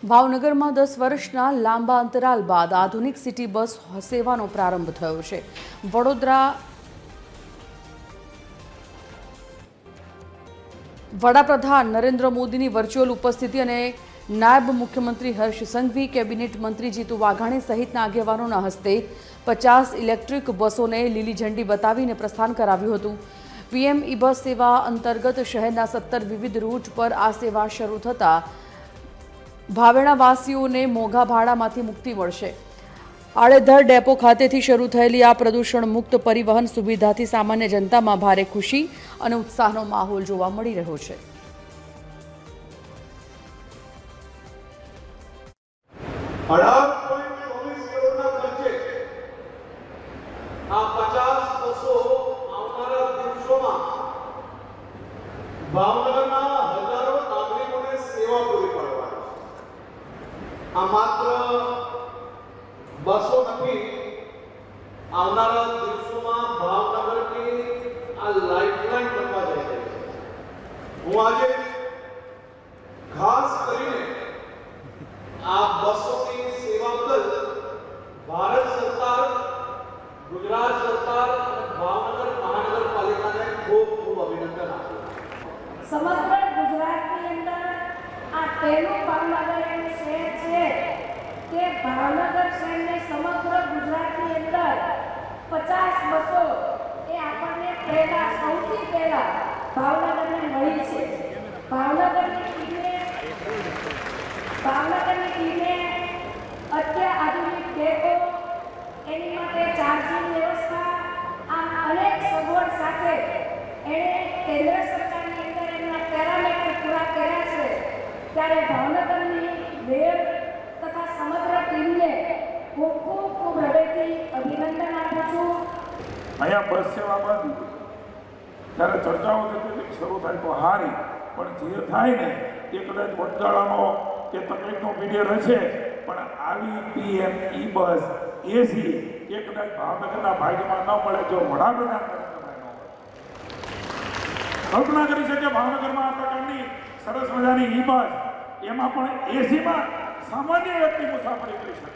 ભાવનગરમાં 10 વર્ષના લાંબા અંતરાલ બાદ આધુનિક સિટી બસ સેવાનો પ્રારંભ થયો છે। વડાપ્રધાન નરેન્દ્ર મોદીની વર્ચ્યુઅલ ઉપસ્થિતિ અને નાયબ મુખ્યમંત્રી હર્ષ સંઘવી, કેબિનેટ મંત્રી જીતુ વાઘાણી સહિતના આગેવાનોના હસ્તે 50 ઇલેક્ટ્રિક બસોને લીલી ઝંડી બતાવીને પ્રસ્થાન કરાવ્યું હતું। પીએમ ઈ બસ સેવા અંતર્ગત શહેરના 17 વિવિધ રૂટ પર આ સેવા શરૂ થતાં ભાવેણાવાસીઓને મોંઘા ભાડામાંથી મુક્તિ મળશે। આડેધડ ડેપો ખાતેથી શરૂ થયેલી આ પ્રદૂષણ મુક્ત પરિવહન સુવિધાથી સામાન્ય જનતામાં ભારે ખુશી અને ઉત્સાહનો માહોલ જોવા મળી રહ્યો છે। ભાવનગરના હજારો નાગરિકોને સેવા પૂરી પાડવાની આ માત્ર બસો નથી, આવનારા દિવસોમાં ભાવનગરની આ લાઇફલાઇન બનવા જઈ રહી છે। હું આજે ખાસ કરીને આ બસોની સેવા બદલ ભારત સરકાર, ગુજરાત સરકાર અને ભાવનગર મહાનગરપાલિકાને ખૂબ ખૂબ અભિનંદન આપું। સમગ્ર ગુજરાતની અંદર આ પહેલું ભાવનગર એવું શહેર છે કે ભાવનગર શહેરને સમગ્ર ગુજરાતની અંદર 50 બસો એ આપણને પહેલા સૌથી પહેલા ભાવનગરને મળી છે। ભાવનગરની ટીમે અત્યાધુનિક ડેપો, એની માટે ચાર્જિંગ વ્યવસ્થા, આમ અનેક સગવડ સાથે એણે કેન્દ્ર સરકારની અંદર એમના પેરામીટર પૂરા કર્યા છે। ત્યારે ભાવનગરની મેયર તથા સમગ્ર ટીમને હું ખૂબ ખૂબ હૃદયથી અભિનંદન આપું છું। અહીંયા બસ સેવા બંધ જ્યારે ચર્ચાઓ થતી શરૂ થાય તો હારી, પણ જે થાય ને એ કદાચ વટગાળાનો કે તકલીફનો પીરિયડ હશે, પણ આવી પીએમ ઈ બસ એસી એ કદાચ ભાવનગરના ભાગ્યમાં ન મળે જો વડાપ્રધાન કલ્પના કરી શકે ભાવનગરમાં આ પ્રકારની સરસ મજાની ઈ બસ, એમાં પણ એસીમાં સામાન્ય વ્યક્તિ મુસાફરી કરી શકે।